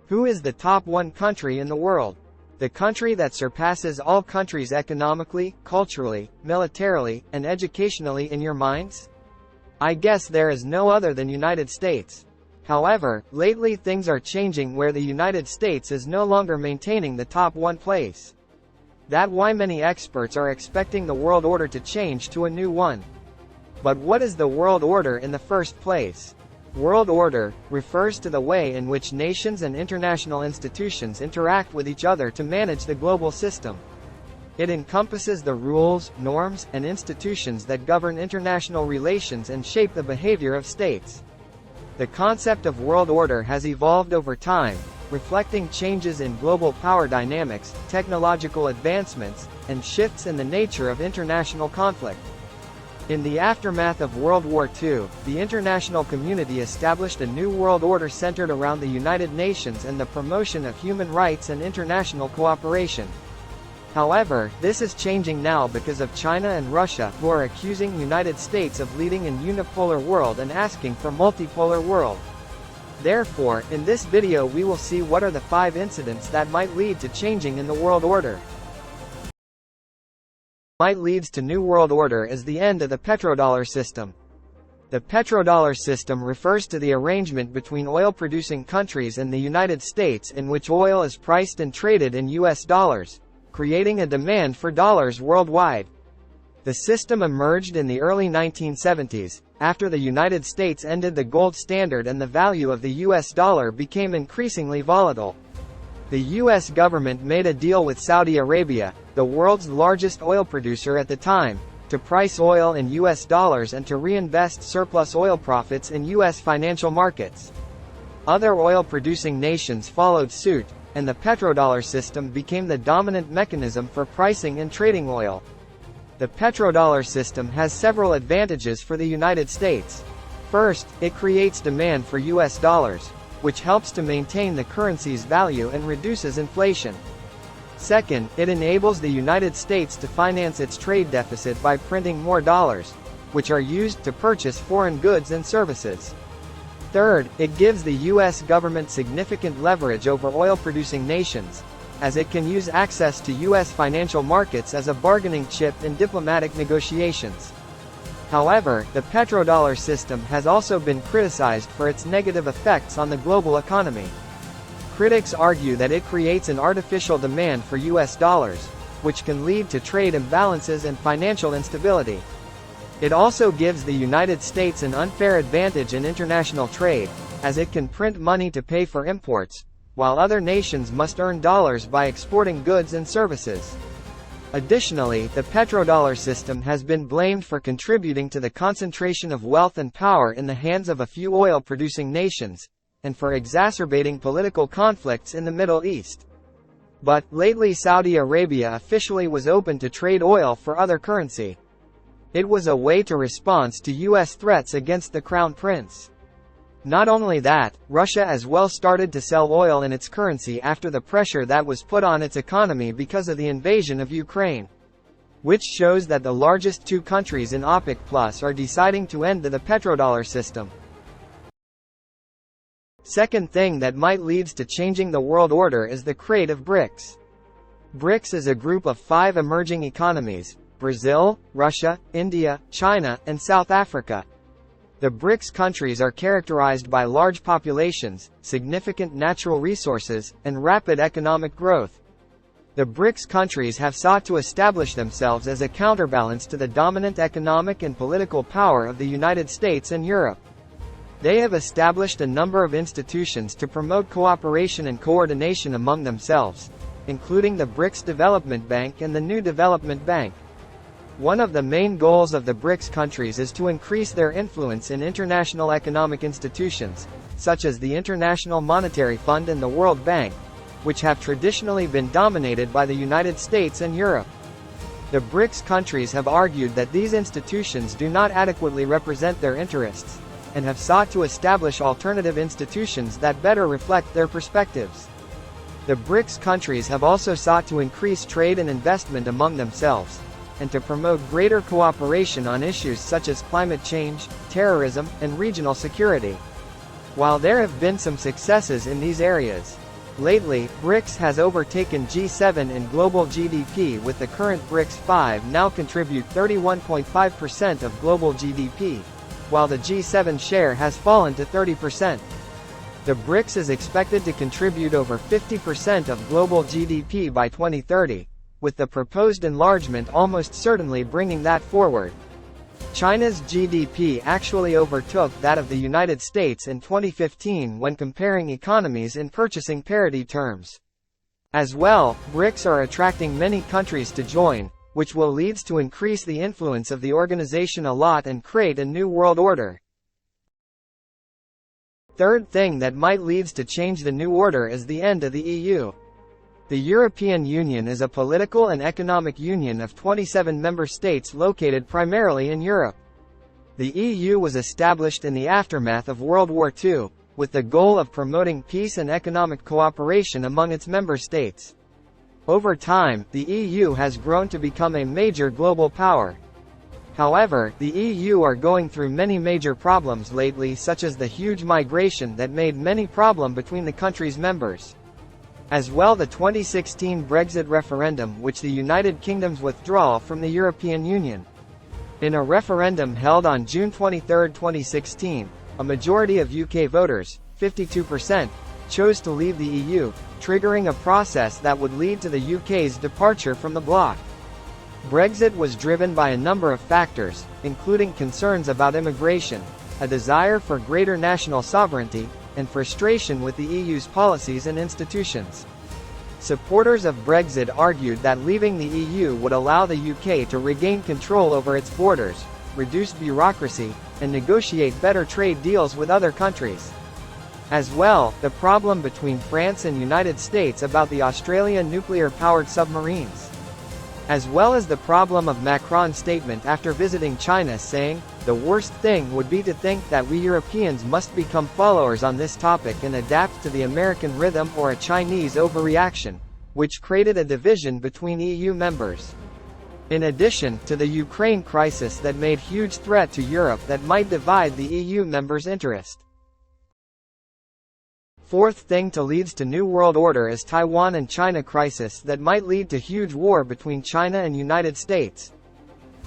Who is the top one country in the world? The country that surpasses all countries economically, culturally, militarily, and educationally in your minds? I guess there is no other than United States. However, lately things are changing where the United States is no longer maintaining the top one place. That's why many experts are expecting the world order to change to a new one. But what is the world order in the first place? World order refers to the way in which nations and international institutions interact with each other to manage the global system. It encompasses the rules, norms, and institutions that govern international relations and shape the behavior of states. The concept of world order has evolved over time, reflecting changes in global power dynamics, technological advancements, and shifts in the nature of international conflict. In the aftermath of World War II, the international community established a new world order centered around the United Nations and the promotion of human rights and international cooperation. However, this is changing now because of China and Russia, who are accusing the United States of leading in unipolar world and asking for multipolar world. Therefore, in this video we will see what are the 5 incidents that might lead to changing in the world order. Might leads to new world order is the end of the petrodollar system. The petrodollar system refers to the arrangement between oil-producing countries and the United States in which oil is priced and traded in US dollars, creating a demand for dollars worldwide. The system emerged in the early 1970s, after the United States ended the gold standard and the value of the US dollar became increasingly volatile. The US government made a deal with Saudi Arabia, the world's largest oil producer at the time, to price oil in US dollars and to reinvest surplus oil profits in US financial markets. Other oil-producing nations followed suit, and the petrodollar system became the dominant mechanism for pricing and trading oil. The petrodollar system has several advantages for the United States. First, it creates demand for US dollars, which helps to maintain the currency's value and reduces inflation. Second, it enables the United States to finance its trade deficit by printing more dollars, which are used to purchase foreign goods and services. Third, it gives the US government significant leverage over oil-producing nations, as it can use access to US financial markets as a bargaining chip in diplomatic negotiations. However, the petrodollar system has also been criticized for its negative effects on the global economy. Critics argue that it creates an artificial demand for US dollars, which can lead to trade imbalances and financial instability. It also gives the United States an unfair advantage in international trade, as it can print money to pay for imports, while other nations must earn dollars by exporting goods and services. Additionally, the petrodollar system has been blamed for contributing to the concentration of wealth and power in the hands of a few oil-producing nations, and for exacerbating political conflicts in the Middle East. But, lately Saudi Arabia officially was open to trade oil for other currency. It was a way to respond to US threats against the Crown Prince. Not only that, Russia as well started to sell oil in its currency after the pressure that was put on its economy because of the invasion of Ukraine. Which shows that the largest 2 countries in OPEC Plus are deciding to end the petrodollar system. Second thing that might leads to changing the world order is the creation of BRICS. BRICS is a group of 5 emerging economies: Brazil, Russia, India, China, and South Africa. The BRICS countries are characterized by large populations, significant natural resources, and rapid economic growth. The BRICS countries have sought to establish themselves as a counterbalance to the dominant economic and political power of the United States and Europe. They have established a number of institutions to promote cooperation and coordination among themselves, including the BRICS Development Bank and the New Development Bank. One of the main goals of the BRICS countries is to increase their influence in international economic institutions, such as the International Monetary Fund and the World Bank, which have traditionally been dominated by the United States and Europe. The BRICS countries have argued that these institutions do not adequately represent their interests, and have sought to establish alternative institutions that better reflect their perspectives. The BRICS countries have also sought to increase trade and investment among themselves, and to promote greater cooperation on issues such as climate change, terrorism, and regional security. While there have been some successes in these areas, Lately, BRICS has overtaken G7 in global GDP, with the current BRICS 5 now contribute 31.5% of global GDP, while the G7 share has fallen to 30%. The BRICS is expected to contribute over 50% of global GDP by 2030, with the proposed enlargement almost certainly bringing that forward. China's GDP actually overtook that of the United States in 2015 when comparing economies in purchasing parity terms. As well, BRICS are attracting many countries to join, which will lead to increase the influence of the organization a lot and create a new world order. Third thing that might lead to change the new order is the end of the EU. The European Union is a political and economic union of 27 member states located primarily in Europe. The EU was established in the aftermath of World War II, with the goal of promoting peace and economic cooperation among its member states. Over time, the EU has grown to become a major global power. However, the EU are going through many major problems lately, such as the huge migration that made many problems between the country's members. As well, the 2016 Brexit referendum, which the United Kingdom's withdrawal from the European Union. In a referendum held on June 23, 2016, a majority of UK voters, 52%, chose to leave the EU, triggering a process that would lead to the UK's departure from the bloc. Brexit was driven by a number of factors, including concerns about immigration, a desire for greater national sovereignty, and frustration with the EU's policies and institutions. Supporters of Brexit argued that leaving the EU would allow the UK to regain control over its borders, reduce bureaucracy, and negotiate better trade deals with other countries. As well, the problem between France and United States about the Australian nuclear-powered submarines. As well as the problem of Macron's statement after visiting China saying, "The worst thing would be to think that we Europeans must become followers on this topic and adapt to the American rhythm or a Chinese overreaction," which created a division between EU members. In addition to the Ukraine crisis that made huge threat to Europe that might divide the EU members' interest. Fourth thing to leads to New World Order is Taiwan and China crisis that might lead to huge war between China and United States.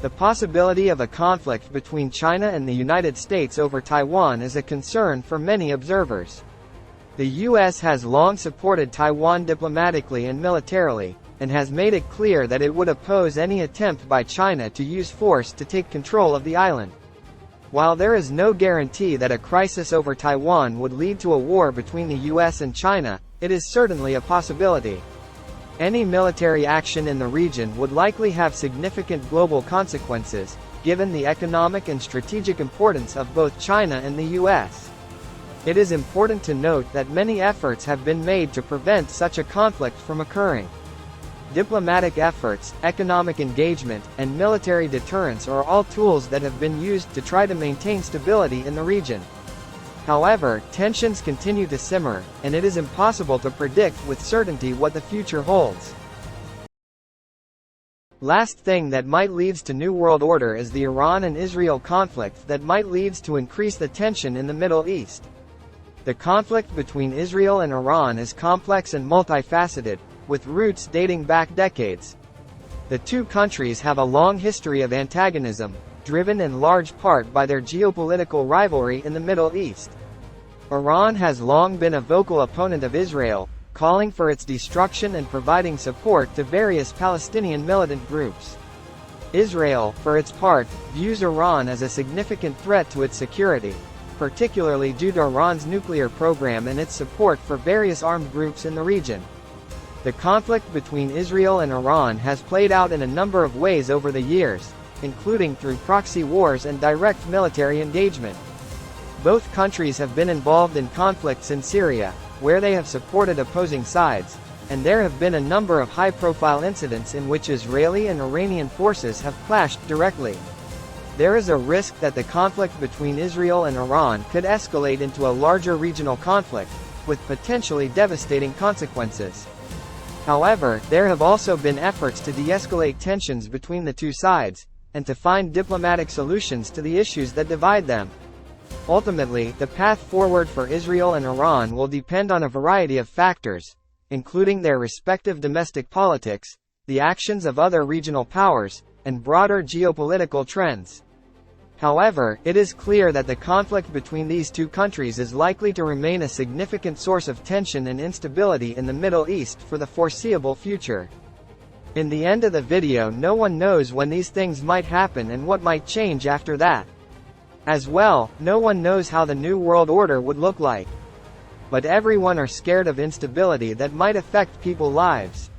The possibility of a conflict between China and the United States over Taiwan is a concern for many observers. The US has long supported Taiwan diplomatically and militarily, and has made it clear that it would oppose any attempt by China to use force to take control of the island. While there is no guarantee that a crisis over Taiwan would lead to a war between the US and China, it is certainly a possibility. Any military action in the region would likely have significant global consequences, given the economic and strategic importance of both China and the US. It is important to note that many efforts have been made to prevent such a conflict from occurring. Diplomatic efforts, economic engagement, and military deterrence are all tools that have been used to try to maintain stability in the region. However, tensions continue to simmer, and it is impossible to predict with certainty what the future holds. Last thing that might lead to New World Order is the Iran and Israel conflict that might lead to increase the tension in the Middle East. The conflict between Israel and Iran is complex and multifaceted, with roots dating back decades. The two countries have a long history of antagonism, driven in large part by their geopolitical rivalry in the Middle East. Iran has long been a vocal opponent of Israel, calling for its destruction and providing support to various Palestinian militant groups. Israel, for its part, views Iran as a significant threat to its security, particularly due to Iran's nuclear program and its support for various armed groups in the region. The conflict between Israel and Iran has played out in a number of ways over the years, including through proxy wars and direct military engagement. Both countries have been involved in conflicts in Syria, where they have supported opposing sides, and there have been a number of high-profile incidents in which Israeli and Iranian forces have clashed directly. There is a risk that the conflict between Israel and Iran could escalate into a larger regional conflict, with potentially devastating consequences. However, there have also been efforts to de-escalate tensions between the two sides, and to find diplomatic solutions to the issues that divide them. Ultimately, the path forward for Israel and Iran will depend on a variety of factors, including their respective domestic politics, the actions of other regional powers, and broader geopolitical trends. However, it is clear that the conflict between these two countries is likely to remain a significant source of tension and instability in the Middle East for the foreseeable future. In the end of the video, no one knows when these things might happen and what might change after that. As well, no one knows how the New World Order would look like. But everyone are scared of instability that might affect people's lives.